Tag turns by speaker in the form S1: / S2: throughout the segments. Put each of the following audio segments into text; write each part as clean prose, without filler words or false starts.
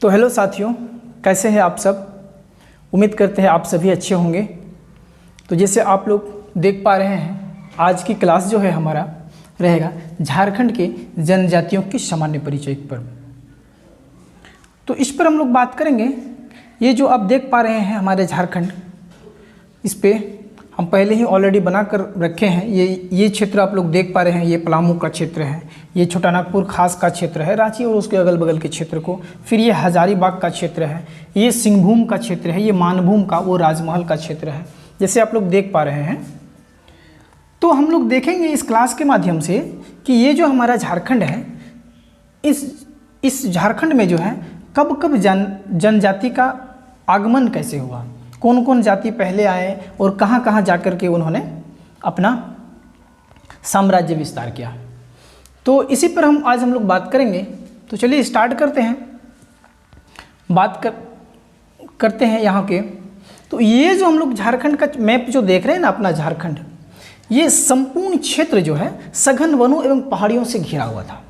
S1: तो हेलो साथियों, कैसे हैं आप सब। उम्मीद करते हैं आप सभी अच्छे होंगे। तो जैसे आप लोग देख पा रहे हैं, आज की क्लास जो है हमारा रहेगा झारखंड के जनजातियों की सामान्य परिचय पर। तो इस पर हम लोग बात करेंगे। ये जो आप देख पा रहे हैं हमारे झारखंड, इस पे हम पहले ही ऑलरेडी बना कर रखे हैं। ये क्षेत्र आप लोग देख पा रहे हैं, ये पलामू का क्षेत्र है, ये छोटा नागपुर खास का क्षेत्र है, रांची और उसके अगल बगल के क्षेत्र को। फिर ये हजारीबाग का क्षेत्र है, ये सिंहभूम का क्षेत्र है, ये मानभूम का वो राजमहल का क्षेत्र है, जैसे आप लोग देख पा रहे हैं। तो हम लोग देखेंगे इस क्लास के माध्यम से कि ये जो हमारा झारखंड है, इस झारखंड में जो है कब कब जनजाति का आगमन कैसे हुआ, कौन कौन जाति पहले आए और कहाँ कहाँ जाकर के उन्होंने अपना साम्राज्य विस्तार किया। तो इसी पर आज हम लोग बात करेंगे। तो चलिए स्टार्ट करते हैं। करते हैं यहाँ के। तो ये जो हम लोग झारखंड का मैप जो देख रहे हैं ना, अपना झारखंड, ये संपूर्ण क्षेत्र जो है सघन वनों एवं पहाड़ियों से घिरा हुआ था,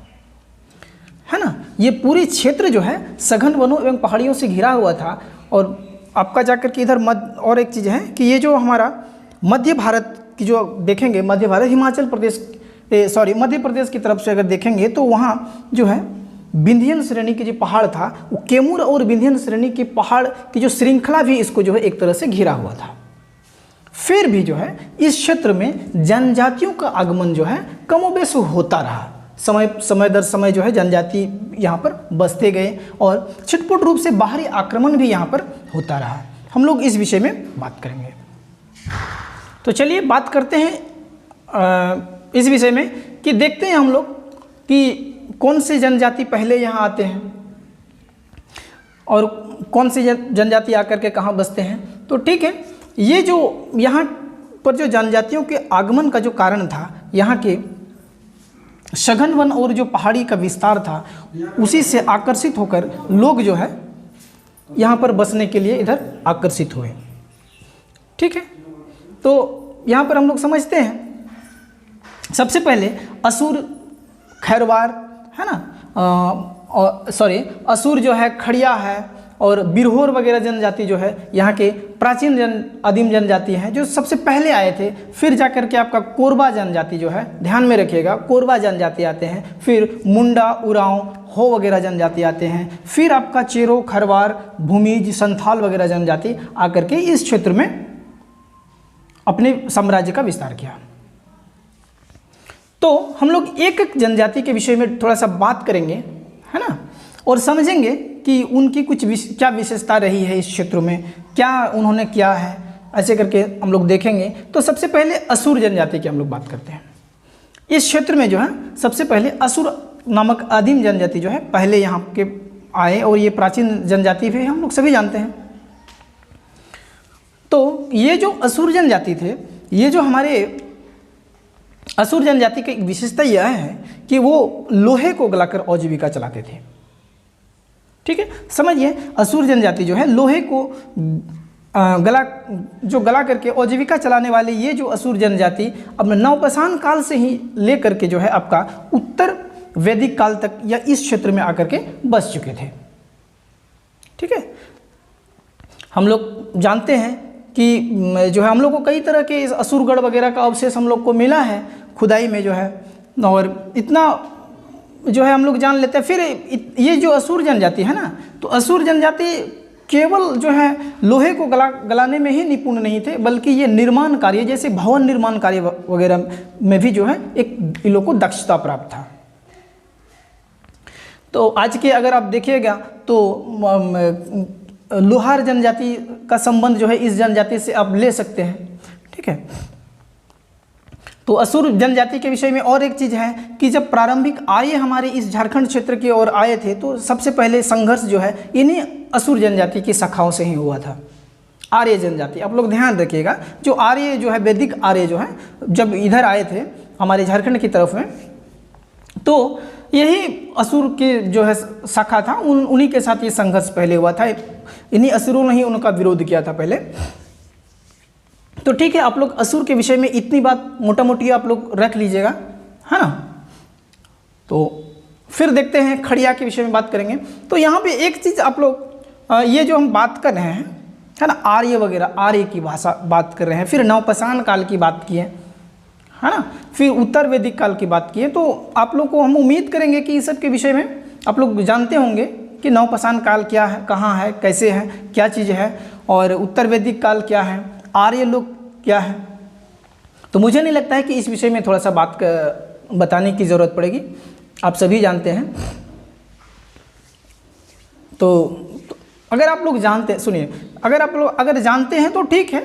S1: है ना। ये पूरी क्षेत्र जो है सघन वनों एवं पहाड़ियों से घिरा हुआ था। और आपका जाकर के इधर और एक चीज़ है कि ये जो हमारा मध्य भारत की जो देखेंगे, मध्य भारत मध्य प्रदेश की तरफ से अगर देखेंगे तो वहाँ जो है विंध्यन श्रेणी के जो पहाड़ था, वो कैमूर और विंध्यन श्रेणी के पहाड़ की जो श्रृंखला भी इसको जो है एक तरह से घिरा हुआ था। फिर भी जो है इस क्षेत्र में जनजातियों का आगमन जो है कमोबेश होता रहा। समय दर समय जो है जनजाति यहाँ पर बसते गए और छिटपुट रूप से बाहरी आक्रमण भी यहाँ पर होता रहा। हम लोग इस विषय में बात करेंगे। तो चलिए बात करते हैं इस विषय में कि देखते हैं हम लोग कि कौन से जनजाति पहले यहाँ आते हैं और कौन से जनजाति आकर के कहाँ बसते हैं। तो ठीक है, ये जो यहाँ पर जो जनजातियों के आगमन का जो कारण था, यहाँ के सघन वन और जो पहाड़ी का विस्तार था, उसी से आकर्षित होकर लोग जो है यहाँ पर बसने के लिए इधर आकर्षित हुए। ठीक है, तो यहाँ पर हम लोग समझते हैं सबसे पहले असुर, खैरवार, है ना, असुर जो है, खड़िया है और बिरहोर वगैरह जनजाति जो है यहाँ के प्राचीन आदिम जनजाति हैं जो सबसे पहले आए थे। फिर जाकर के आपका कोरबा जनजाति जो है, ध्यान में रखिएगा, कोरबा जनजाति आते हैं। फिर मुंडा, उरांव, हो वगैरह जनजाति आते हैं। फिर आपका चेरो, खरवार, भूमिज, संथाल वगैरह जनजाति आकर के इस क्षेत्र में अपने साम्राज्य का विस्तार किया। तो हम लोग एक एक जनजाति के विषय में थोड़ा सा बात करेंगे, है ना, और समझेंगे कि उनकी क्या विशेषता रही है इस क्षेत्र में, क्या उन्होंने किया है, ऐसे करके हम लोग देखेंगे। तो सबसे पहले असुर जनजाति की हम लोग बात करते हैं। इस क्षेत्र में जो है सबसे पहले असुर नामक आदिम जनजाति जो है पहले यहाँ के आए और ये प्राचीन जनजाति भी हम लोग सभी जानते हैं। तो ये जो असुर जनजाति थे, ये जो हमारे असुर जनजाति की विशेषता यह है कि वो लोहे को गलाकर आजीविका चलाते थे। ठीक है, समझिए, असुर जनजाति जो है लोहे को गला करके आजीविका चलाने वाले ये जो असुर जनजाति अब नवपाषाण काल से ही लेकर के जो है आपका उत्तर वैदिक काल तक या इस क्षेत्र में आकर के बस चुके थे। ठीक है, हम लोग जानते हैं कि जो है हम लोग को कई तरह के असुरगढ़ वगैरह का अवशेष हम लोग को मिला है खुदाई में जो है, और इतना जो है हम लोग जान लेते हैं। फिर ये जो असुर जनजाति है ना, तो असुर जनजाति केवल जो है लोहे को गलाने में ही निपुण नहीं थे, बल्कि ये निर्माण कार्य जैसे भवन निर्माण कार्य वगैरह में भी जो है एक इन लोगों को दक्षता प्राप्त था। तो आज के अगर आप देखिएगा तो लोहार जनजाति का संबंध जो है इस जनजाति से आप ले सकते हैं। ठीक है, तो असुर जनजाति के विषय में और एक चीज़ है कि जब प्रारंभिक आर्य हमारे इस झारखंड क्षेत्र की ओर आए थे, तो सबसे पहले संघर्ष जो है इन्हीं असुर जनजाति की शाखाओं से ही हुआ था। आर्य जनजाति, आप लोग ध्यान रखिएगा, जो आर्य जो है वैदिक आर्य जो है जब इधर आए थे हमारे झारखंड की तरफ में, तो यही असुर के जो है शाखा था, उन्हीं के साथ ये संघर्ष पहले हुआ था। इन्हीं असुरों ने ही उनका विरोध किया था पहले। तो ठीक है, आप लोग असुर के विषय में इतनी बात मोटा मोटी आप लोग रख लीजिएगा, है ना। तो फिर देखते हैं खड़िया के विषय में बात करेंगे। तो यहाँ पे एक चीज़ आप लोग ये जो हम बात कर रहे हैं है ना, आर्य वगैरह, आर्य की भाषा बात कर रहे हैं, फिर नवपाषाण काल की बात की है ना, फिर उत्तर वैदिक काल की बात की है। तो आप लोग को हम उम्मीद करेंगे कि इस सब के विषय में आप लोग जानते होंगे कि नवपाषाण काल क्या है, कहाँ है, कैसे है, क्या चीज़ है, और उत्तर वैदिक काल क्या है, आर्य लोग क्या है। तो मुझे नहीं लगता है कि इस विषय में थोड़ा सा बताने की ज़रूरत पड़ेगी, आप सभी जानते हैं। तो अगर आप लोग जानते, सुनिए, अगर आप लोग अगर जानते हैं तो ठीक है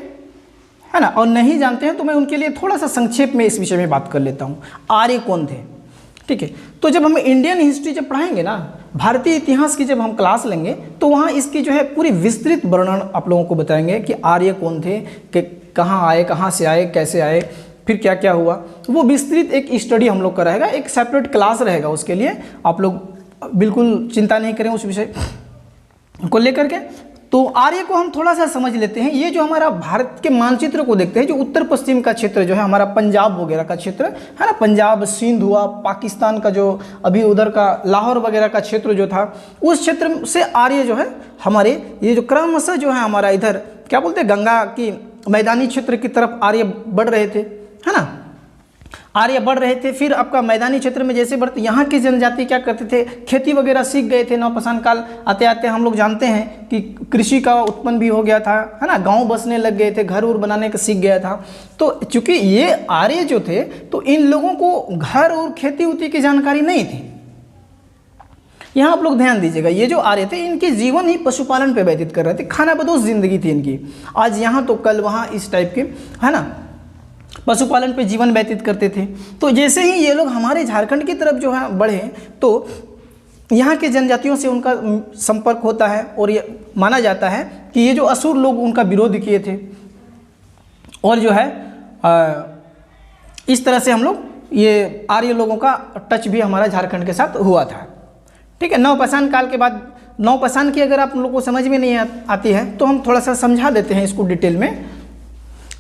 S1: ना, और नहीं जानते हैं तो मैं उनके लिए थोड़ा सा संक्षेप में इस विषय में बात कर लेता हूँ। आर्य कौन थे, ठीक है। तो जब हम इंडियन हिस्ट्री जब पढ़ाएंगे ना, भारतीय इतिहास की जब हम क्लास लेंगे, तो वहाँ इसकी जो है पूरी विस्तृत वर्णन आप लोगों को बताएंगे कि आर्य कौन थे, कि कहाँ आए, कहाँ से आए, कैसे आए, फिर क्या क्या हुआ। वो विस्तृत एक स्टडी हम लोग का रहेगा, एक सेपरेट क्लास रहेगा उसके लिए। आप लोग बिल्कुल चिंता नहीं करें उस विषय को लेकर के। तो आर्य को हम थोड़ा सा समझ लेते हैं। ये जो हमारा भारत के मानचित्र को देखते हैं, जो उत्तर पश्चिम का क्षेत्र जो है हमारा पंजाब वगैरह का क्षेत्र है ना, पंजाब, सिंध हुआ, पाकिस्तान का जो अभी उधर का लाहौर वगैरह का क्षेत्र जो था, उस क्षेत्र से आर्य जो है हमारे ये जो क्रमशः जो है हमारा इधर क्या बोलते हैं, गंगा की मैदानी क्षेत्र की तरफ आर्य बढ़ रहे थे, है ना, आर्य बढ़ रहे थे। फिर आपका मैदानी क्षेत्र में जैसे बढ़ते, यहाँ की जनजाति क्या करते थे, खेती वगैरह सीख गए थे। नवपाषाण काल आते आते हम लोग जानते हैं कि कृषि का उत्पन्न भी हो गया था, है ना, गांव बसने लग गए थे, घर उर बनाने का सीख गया था। तो चूंकि ये आर्य जो थे, तो इन लोगों को घर और खेती उती की जानकारी नहीं थी। यहाँ आप लोग ध्यान दीजिएगा, ये जो आर्य थे इनके जीवन ही पशुपालन पे व्यतीत कर रहे थे, खाना बदोश जिंदगी थी इनकी। आज यहाँ तो कल वहाँ, इस टाइप के, है ना, पशुपालन पे जीवन व्यतीत करते थे। तो जैसे ही ये लोग हमारे झारखंड की तरफ जो है बढ़े, तो यहाँ के जनजातियों से उनका संपर्क होता है, और ये माना जाता है कि ये जो असुर लोग उनका विरोध किए थे, और जो है इस तरह से हम लोग, ये आर्य लोगों का टच भी हमारा झारखंड के साथ हुआ था, ठीक है। नवपाषाण काल के बाद, नवपाषाण की अगर आप लोगों को समझ में नहीं आती है तो हम थोड़ा सा समझा देते हैं, इसको डिटेल में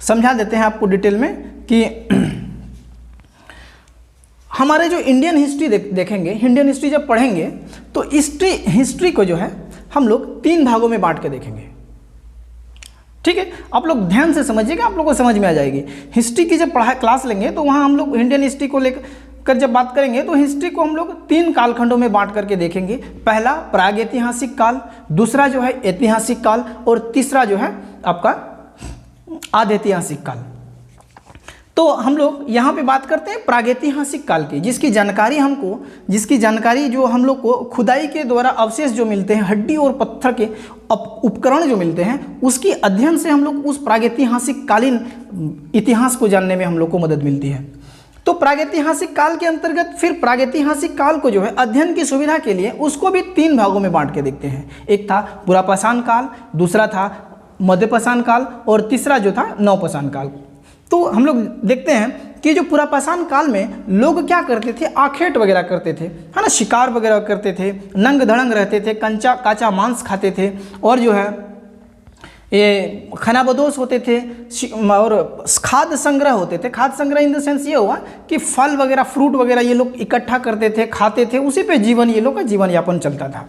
S1: समझा देते हैं आपको डिटेल में, कि हमारे जो इंडियन हिस्ट्री देखेंगे, इंडियन हिस्ट्री जब पढ़ेंगे तो हिस्ट्री को जो है हम लोग 3 भागों में बांट के देखेंगे, ठीक है। आप लोग ध्यान से समझिएगा, आप लोगों को समझ में आ जाएगी। हिस्ट्री की जब क्लास लेंगे तो वहाँ हम लोग इंडियन हिस्ट्री को लेकर जब बात करेंगे, तो हिस्ट्री को हम लोग 3 कालखंडों में बांट करके देखेंगे। पहला प्रागैतिहासिक काल, दूसरा जो है ऐतिहासिक काल, और तीसरा जो है आपका आधैतिहासिक काल। तो हम लोग यहाँ पे बात करते हैं प्रागैतिहासिक काल की, जिसकी जानकारी जो हम लोग को खुदाई के द्वारा अवशेष जो मिलते हैं, हड्डी और पत्थर के उपकरण जो मिलते हैं, उसकी अध्ययन से हम लोग उस प्रागैतिहासिक कालीन इतिहास को जानने में हम लोग को मदद मिलती है। तो प्रागैतिहासिक काल के अंतर्गत फिर प्रागैतिहासिक काल को जो है अध्ययन की सुविधा के लिए उसको भी 3 भागों में बांट के देखते हैं। एक था पुरापाषाण काल, दूसरा था मध्यपाषाण काल, और तीसरा जो था नवपाषाण काल। तो हम लोग देखते हैं कि जो पुरापाषाण काल में लोग क्या करते थे, आखेट वगैरह करते थे, है ना, शिकार वगैरह करते थे, नंग धड़ंग रहते थे, काचा मांस खाते थे, और जो है ये खानाबदोश होते थे, और खाद्य संग्रह होते थे। खाद्य संग्रह इन द सेंस ये हुआ कि फल वगैरह, फ्रूट वगैरह ये लोग इकट्ठा करते थे, खाते थे, उसी पे ये लोग का जीवन यापन चलता था।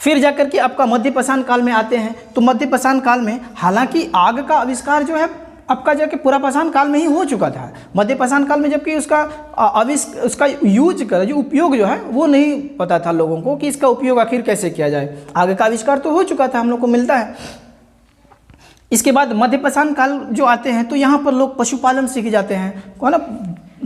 S1: फिर जाकर के आपका मध्यपाषाण काल में आते हैं। तो मध्यपाषाण काल में हालांकि आग का आविष्कार जो है आपका जाके पुरापाषाण काल में ही हो चुका था, मध्यपाषाण काल में जबकि उसका यूज कर, जो उपयोग जो है वो नहीं पता था लोगों को कि इसका उपयोग आखिर कैसे किया जाए। आग का आविष्कार तो हो चुका था, हम लोग को मिलता है। इसके बाद मध्यपाषाण काल जो आते हैं तो यहाँ पर लोग पशुपालन सीख जाते हैं, है ना,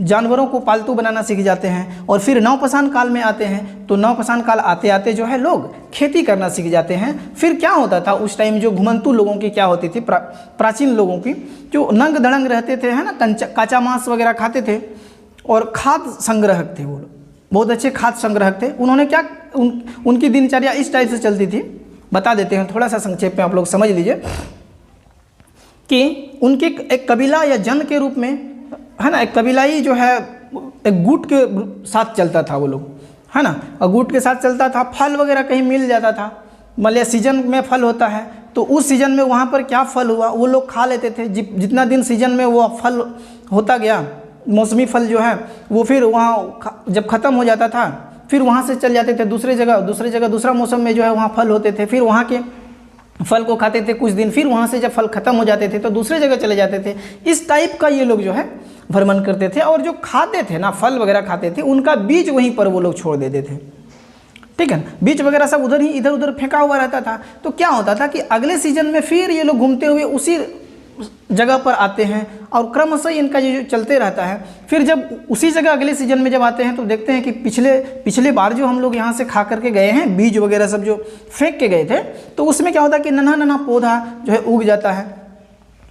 S1: जानवरों को पालतू बनाना सीख जाते हैं। और फिर नवपाषाण काल में आते हैं, तो नवपाषाण काल आते आते जो है लोग खेती करना सीख जाते हैं। फिर क्या होता था उस टाइम, जो घुमंतू लोगों की क्या होती थी, प्राचीन लोगों की जो नंग धड़ंग रहते थे, है ना, काचा मांस वगैरह खाते थे, और खाद्य संग्रहक थे, वो लोग बहुत अच्छे खाद्य संग्रहक थे। उन्होंने क्या, उनकी दिनचर्या इस टाइप से चलती थी, बता देते हैं थोड़ा सा संक्षेप में, आप लोग समझ लीजिए कि उनके एक कबीला या जन के रूप में, है ना, एक कबीलाई जो है एक गुट के साथ चलता था वो लोग, है ना, और गुट के साथ चलता था। फल वगैरह कहीं मिल जाता था, मतलब सीजन में फल होता है, तो उस सीजन में वहाँ पर क्या फल हुआ वो लोग खा लेते थे। जितना दिन सीजन में वो फल होता गया, मौसमी फल जो है वो फिर वहाँ जब ख़त्म हो जाता था फिर वहाँ से चल जाते थे दूसरे जगह दूसरा मौसम में जो है वहाँ फल होते थे, फिर वहाँ के फल को खाते थे कुछ दिन, फिर वहाँ से जब फल ख़त्म हो जाते थे तो दूसरे जगह चले जाते थे। इस टाइप का ये लोग जो है भ्रमण करते थे, और जो खाते थे ना, फल वगैरह खाते थे, उनका बीज वहीं पर वो लोग छोड़ देते थे, ठीक है ना। बीज वगैरह सब उधर ही इधर उधर फेंका हुआ रहता था। तो क्या होता था कि अगले सीजन में फिर ये लोग घूमते हुए उसी जगह पर आते हैं, और क्रमशः इनका ये जो चलते रहता है। फिर जब उसी जगह अगले सीजन में जब आते हैं तो देखते हैं कि पिछले बार जो हम लोग यहाँ से खा करके गए हैं, बीज वगैरह सब जो फेंक के गए थे, तो उसमें क्या होता है कि नन्हा नन्हा पौधा जो है उग जाता है।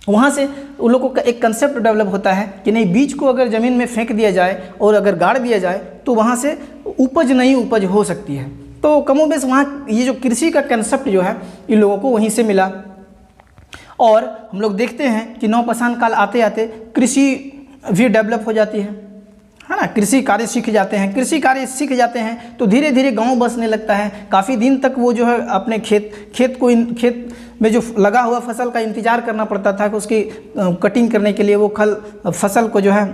S1: वहाँ से उन लोगों का एक कंसेप्ट डेवलप होता है कि नहीं, बीज को अगर ज़मीन में फेंक दिया जाए और अगर गाड़ दिया जाए तो वहाँ से उपज नई उपज हो सकती है। तो कमोबेश वहाँ ये जो कृषि का कंसेप्ट जो है इन लोगों को वहीं से मिला। और हम लोग देखते हैं कि नवपाषाण काल आते आते कृषि भी डेवलप हो जाती है ना। कृषि कार्य सीख जाते हैं, कृषि कार्य सीख जाते हैं तो धीरे धीरे गांव बसने लगता है। काफ़ी दिन तक वो जो है अपने खेत में जो लगा हुआ फसल का इंतज़ार करना पड़ता था कि उसकी कटिंग करने के लिए वो फसल को जो है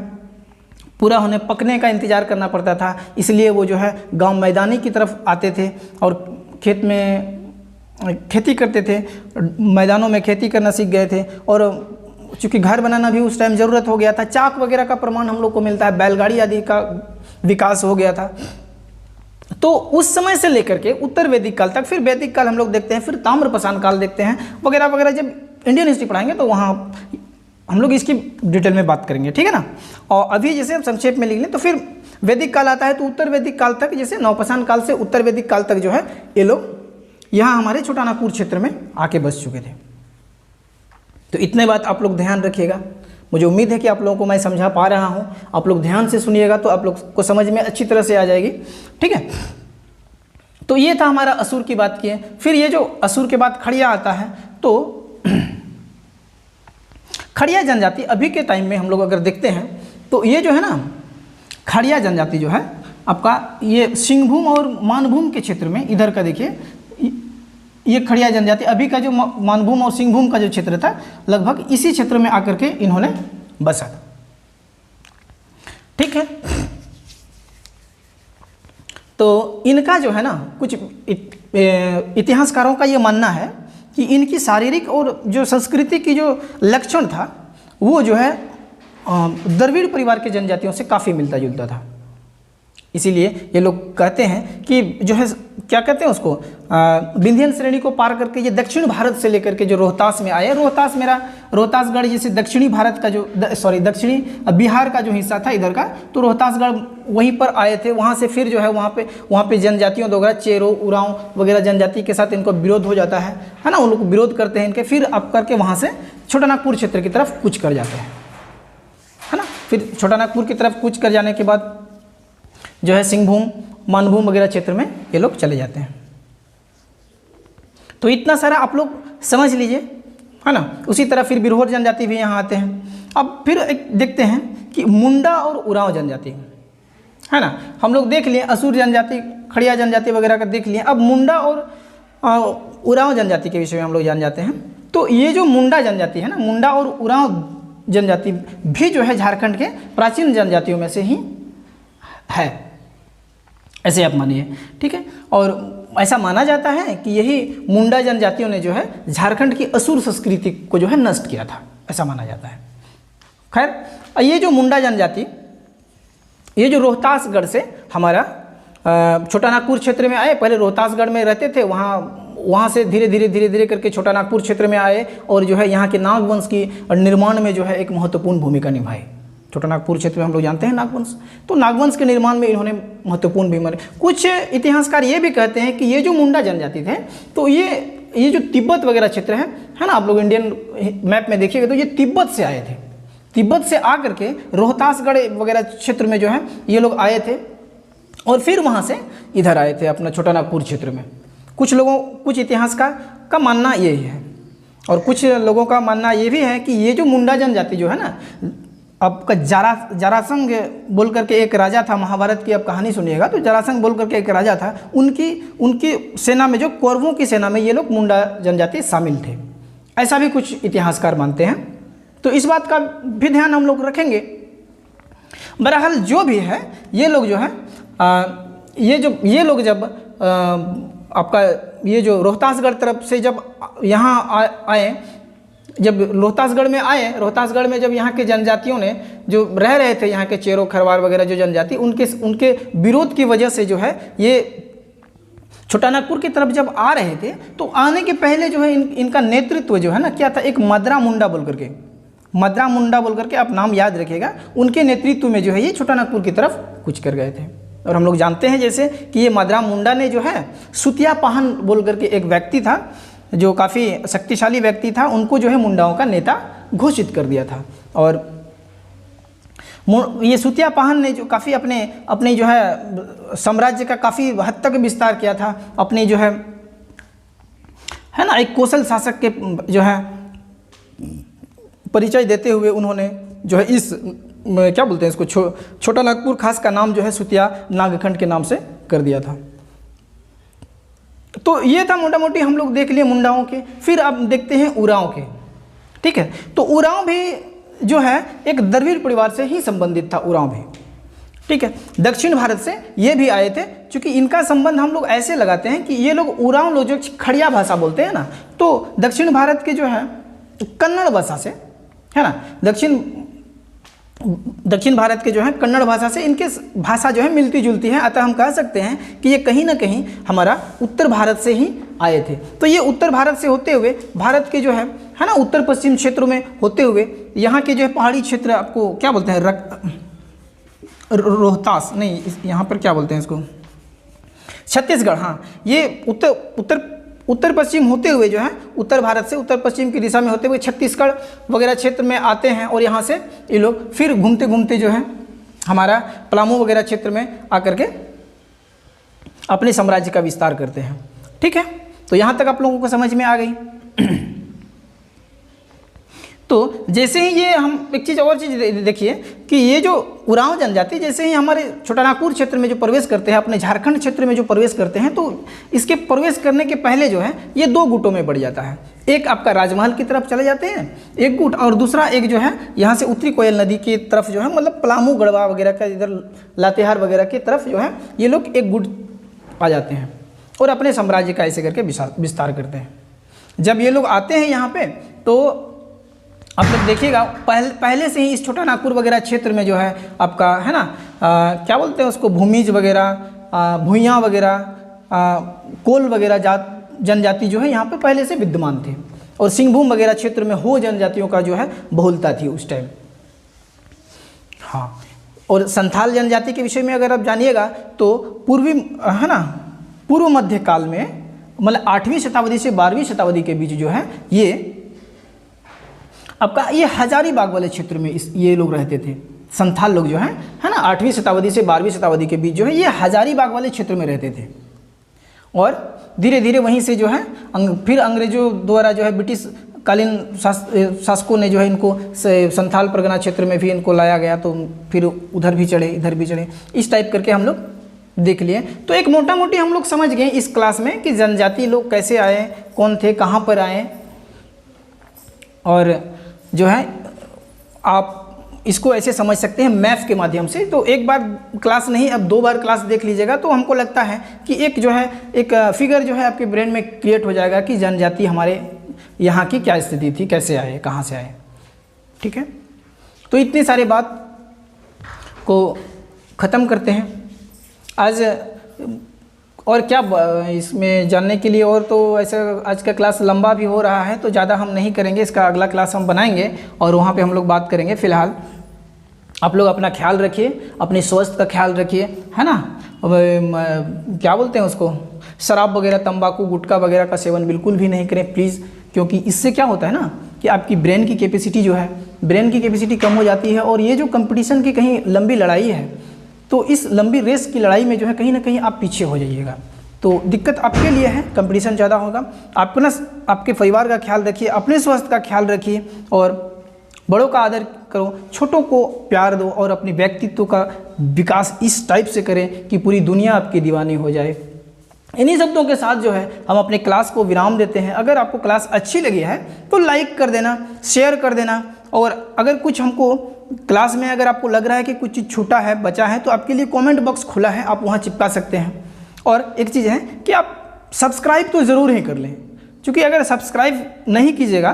S1: पूरा होने पकने का इंतज़ार करना पड़ता था। इसलिए वो जो है गांव मैदानी की तरफ आते थे और खेत में खेती करते थे, मैदानों में खेती करना सीख गए थे। और चूँकि घर बनाना भी उस टाइम ज़रूरत हो गया था, चाक वगैरह का प्रमाण हम लोग को मिलता है, बैलगाड़ी आदि का विकास हो गया था। तो उस समय से लेकर के उत्तर वैदिक काल तक, फिर वैदिक काल हम लोग देखते हैं, फिर ताम्रपाषाण काल देखते हैं वगैरह वगैरह। जब इंडियन हिस्ट्री पढ़ाएंगे तो वहाँ हम लोग इसकी डिटेल में बात करेंगे, ठीक है ना। और अभी जैसे हम संक्षेप में लिख लें तो फिर वैदिक काल आता है, तो उत्तर वैदिक काल तक, जैसे नवपाषाण काल से उत्तर वैदिक काल तक जो है ये लोग यहाँ हमारे छोटा नागपुर क्षेत्र में आके बस चुके थे। तो इतने बात आप लोग ध्यान रखिएगा। मुझे उम्मीद है कि आप लोगों को मैं समझा पा रहा हूँ। आप लोग ध्यान से सुनिएगा तो आप लोग को समझ में अच्छी तरह से आ जाएगी, ठीक है। तो ये था हमारा असुर की बात की है। फिर ये जो असुर के बाद खड़िया आता है, तो खड़िया जनजाति अभी के टाइम में हम लोग अगर देखते हैं तो ये जो है ना, खड़िया जनजाति जो है आपका ये सिंहभूम और मानभूम के क्षेत्र में, इधर का देखिए, ये खड़िया जनजाति अभी का जो मानभूम और सिंहभूम का जो क्षेत्र था, लगभग इसी क्षेत्र में आकर के इन्होंने बसा, ठीक है। तो इनका जो है ना, कुछ इतिहासकारों का ये मानना है कि इनकी शारीरिक और जो संस्कृति की जो लक्षण था वो जो है द्रविड़ परिवार के जनजातियों से काफ़ी मिलता जुलता था। इसीलिए ये लोग कहते हैं कि जो है, क्या कहते हैं उसको, विंध्यन श्रेणी को पार करके ये दक्षिण भारत से लेकर के जो रोहतास में आए, रोहतासगढ़ जैसे दक्षिणी भारत का जो दक्षिणी बिहार का जो हिस्सा था इधर का, तो रोहतासगढ़ वहीं पर आए थे। वहाँ से फिर जो है वहाँ पे जनजातियों द्वारा चेरो उरांव वगैरह जनजाति के साथ इनको विरोध हो जाता है ना, उन लोग विरोध करते हैं इनके। फिर अब करके वहाँ से छोटा नागपुर क्षेत्र की तरफ कूच कर जाते हैं, है ना। फिर छोटा नागपुर की तरफ कूच कर जाने के बाद जो है सिंहभूम मानभूम वगैरह क्षेत्र में ये लोग चले जाते हैं। तो इतना सारा आप लोग समझ लीजिए, है ना। उसी तरह फिर बिरहोर जनजाति भी यहाँ आते हैं। अब फिर एक देखते हैं कि मुंडा और उरांव जनजाति, है ना। हम लोग देख लिए असुर जनजाति, खड़िया जनजाति वगैरह का देख लिए। अब मुंडा और उरांव जनजाति के विषय में हम लोग जान जाते हैं। तो ये जो मुंडा जनजाति है ना, मुंडा और उरांव जनजाति भी जो है झारखंड के प्राचीन जनजातियों में से ही है, ऐसे आप मानिए, ठीक है। और ऐसा माना जाता है कि यही मुंडा जनजातियों ने जो है झारखंड की असुर संस्कृति को जो है नष्ट किया था, ऐसा माना जाता है। खैर, ये जो मुंडा जनजाति, ये जो रोहतासगढ़ से हमारा छोटा नागपुर क्षेत्र में आए, पहले रोहतासगढ़ में रहते थे, वहाँ से धीरे धीरे करके छोटा नागपुर क्षेत्र में आए और जो है यहाँ के नागवंश की निर्माण में जो है एक महत्वपूर्ण भूमिका निभाई। छोटा नागपुर क्षेत्र में हम लोग जानते हैं नागवंश, तो नागवंश के निर्माण में इन्होंने महत्वपूर्ण भूमिका। कुछ इतिहासकार ये भी कहते हैं कि ये जो मुंडा जनजाति थे, तो ये जो तिब्बत वगैरह क्षेत्र है ना, आप लोग इंडियन मैप में देखिएगा तो ये तिब्बत से आए थे। तिब्बत से आकर के रोहतासगढ़ वगैरह क्षेत्र में जो है ये लोग आए थे और फिर वहाँ से इधर आए थे अपना छोटा नागपुर क्षेत्र में। कुछ इतिहासकार का मानना यही है, और कुछ लोगों का मानना ये भी है कि ये जो मुंडा जनजाति जो है ना, आपका जरासंध बोल करके एक राजा था, महाभारत की आप कहानी सुनिएगा तो जरासंध बोल करके एक राजा था, उनकी सेना में, जो कौरवों की सेना में ये लोग मुंडा जनजाति शामिल थे, ऐसा भी कुछ इतिहासकार मानते हैं। तो इस बात का भी ध्यान हम लोग रखेंगे। बहरहाल जो भी है, ये लोग जो है ये लोग जब आपका ये जो रोहतासगढ़ तरफ से जब यहाँ आए, जब रोहतासगढ़ में आए, रोहतासगढ़ में जब यहाँ के जनजातियों ने जो रह रहे थे, यहाँ के चेरो खरवार वगैरह जो जनजाति, उनके विरोध की वजह से जो है ये छोटानागपुर की तरफ जब आ रहे थे, तो आने के पहले जो है इनका नेतृत्व जो है ना क्या था, एक मदरा मुंडा बोल करके आप नाम याद रखिएगा, उनके नेतृत्व में जो है ये छोटानागपुर की तरफ कूच कर गए थे। और हम लोग जानते हैं जैसे कि ये मदरा मुंडा ने जो है सुतिया पाहन बोल करके एक व्यक्ति था जो काफ़ी शक्तिशाली व्यक्ति था, उनको जो है मुंडाओं का नेता घोषित कर दिया था। और ये सुतिया पाहन ने जो काफ़ी अपने जो है साम्राज्य का काफ़ी हद तक विस्तार किया था, अपने जो है ना एक कौशल शासक के जो है परिचय देते हुए उन्होंने जो है इस क्या बोलते हैं इसको, छोटानागपुर खास का नाम जो है सुतिया नागखंड के नाम से कर दिया था। तो ये था मोटा मोटी हम लोग देख लिए मुंडाओं के। फिर अब देखते हैं उरांव के। ठीक है, तो उरांव भी जो है एक द्रविड़ परिवार से ही संबंधित था, उरांव भी। ठीक है, दक्षिण भारत से ये भी आए थे, क्योंकि इनका संबंध हम लोग ऐसे लगाते हैं कि ये लोग उरांव लोग जो खड़िया भाषा बोलते हैं ना, तो दक्षिण भारत के जो है कन्नड़ भाषा से है ना, दक्षिण भारत के जो है कन्नड़ भाषा से इनके भाषा जो है मिलती जुलती है। अतः हम कह सकते हैं कि ये कहीं ना कहीं हमारा उत्तर भारत से ही आए थे। तो ये उत्तर भारत से होते हुए भारत के जो है ना उत्तर पश्चिम क्षेत्रों में होते हुए यहाँ के जो है पहाड़ी क्षेत्र, आपको क्या बोलते हैं, रोहतास नहीं, यहाँ पर क्या बोलते हैं इसको, छत्तीसगढ़, हाँ, ये उत्तर पश्चिम होते हुए जो है उत्तर भारत से उत्तर पश्चिम की दिशा में होते हुए छत्तीसगढ़ वगैरह क्षेत्र में आते हैं। और यहाँ से ये लोग फिर घूमते घूमते जो है हमारा पलामू वगैरह क्षेत्र में आकर के अपने साम्राज्य का विस्तार करते हैं। ठीक है, तो यहाँ तक आप लोगों को समझ में आ गई। तो जैसे ही ये हम एक चीज़ और चीज़ देखिए कि ये जो उरांव जनजाति जैसे ही हमारे छोटानागपुर क्षेत्र में जो प्रवेश करते हैं, अपने झारखंड क्षेत्र में जो प्रवेश करते हैं, तो इसके प्रवेश करने के पहले जो है ये दो गुटों में बढ़ जाता है। एक आपका राजमहल की तरफ चले जाते हैं एक गुट, और दूसरा एक जो है यहाँ से उत्तरी कोयल नदी की तरफ जो है मतलब पलामू गढ़वा वगैरह का इधर लातेहार वगैरह की तरफ जो है ये लोग एक गुट आ जाते हैं और अपने साम्राज्य का ऐसे करके विस्तार करते हैं। जब ये लोग आते हैं यहाँ पे तो आप लोग देखिएगा पहले से ही इस छोटानागपुर वगैरह क्षेत्र में जो है आपका है ना क्या बोलते हैं उसको, भूमिज वगैरह, भूइयाँ वगैरह, कोल वगैरह जनजाति जो है यहाँ पे पहले से विद्यमान थे। और सिंहभूम वगैरह क्षेत्र में हो जनजातियों का जो है बहुलता थी उस टाइम। हाँ, और संथाल जनजाति के विषय में अगर आप जानिएगा तो पूर्व मध्य काल में मतलब 8वीं शताब्दी से 12वीं शताब्दी के बीच जो है ये आपका ये हजारीबाग वाले क्षेत्र में ये लोग रहते थे। संथाल लोग जो है ना 8वीं शताब्दी से 12वीं शताब्दी के बीच जो है ये हजारीबाग वाले क्षेत्र में रहते थे। और धीरे धीरे वहीं से जो है फिर अंग्रेजों द्वारा जो है ब्रिटिश कालीन शासकों ने जो है इनको संथाल परगना क्षेत्र में भी इनको लाया गया, तो फिर उधर भी चढ़े इधर भी चढ़े, इस टाइप करके हम लोग देख लिए। तो एक मोटा मोटी हम लोग समझ गए इस क्लास में कि जनजाति लोग कैसे आए, कौन थे, कहाँ पर आए, और जो है आप इसको ऐसे समझ सकते हैं मैप के माध्यम से। तो एक बार क्लास नहीं, अब 2 बार क्लास देख लीजिएगा तो हमको लगता है कि एक जो है एक फिगर जो है आपके ब्रेन में क्रिएट हो जाएगा कि जनजाति हमारे यहाँ की क्या स्थिति थी, कैसे आए, कहाँ से आए। ठीक है, तो इतनी सारी बात को ख़त्म करते हैं आज। और क्या इसमें जानने के लिए, और तो ऐसा आज का क्लास लंबा भी हो रहा है तो ज़्यादा हम नहीं करेंगे, इसका अगला क्लास हम बनाएंगे और वहाँ पे हम लोग बात करेंगे। फ़िलहाल आप लोग अपना ख्याल रखिए, अपने स्वास्थ्य का ख्याल रखिए, है ना। क्या बोलते हैं उसको, शराब वगैरह, तंबाकू, गुटखा वगैरह का सेवन बिल्कुल भी नहीं करें प्लीज़, क्योंकि इससे क्या होता है ना कि आपकी ब्रेन की कैपेसिटी जो है, ब्रेन की कैपेसिटी कम हो जाती है। और ये जो कंपटीशन की कहीं लंबी लड़ाई है तो इस लंबी रेस की लड़ाई में जो है कहीं ना कहीं आप पीछे हो जाइएगा, तो दिक्कत आपके लिए है, कंपटीशन ज़्यादा होगा। अपना आपके परिवार का ख्याल रखिए, अपने स्वास्थ्य का ख्याल रखिए और बड़ों का आदर करो, छोटों को प्यार दो और अपने व्यक्तित्व का विकास इस टाइप से करें कि पूरी दुनिया आपकी दीवानी हो जाए। इन्हीं शब्दों के साथ जो है हम अपने क्लास को विराम देते हैं। अगर आपको क्लास अच्छी लगी है तो लाइक कर देना, शेयर कर देना और अगर कुछ हमको क्लास में अगर आपको लग रहा है कि कुछ चीज़ छूटा है, बचा है, तो आपके लिए कमेंट बॉक्स खुला है, आप वहाँ चिपका सकते हैं। और एक चीज़ है कि आप सब्सक्राइब तो ज़रूर ही कर लें, क्योंकि अगर सब्सक्राइब नहीं कीजिएगा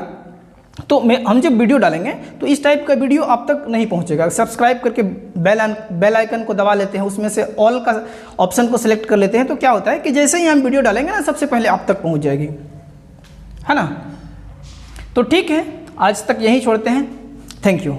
S1: तो हम जब वीडियो डालेंगे तो इस टाइप का वीडियो आप तक नहीं पहुंचेगा। सब्सक्राइब करके बेल आइकन को दबा लेते हैं, उसमें से ऑल का ऑप्शन को सिलेक्ट कर लेते हैं, तो क्या होता है कि जैसे ही हम वीडियो डालेंगे ना, सबसे पहले आप तक पहुंच जाएगी, है ना। तो ठीक है, आज तक यहीं छोड़ते हैं। Thank you.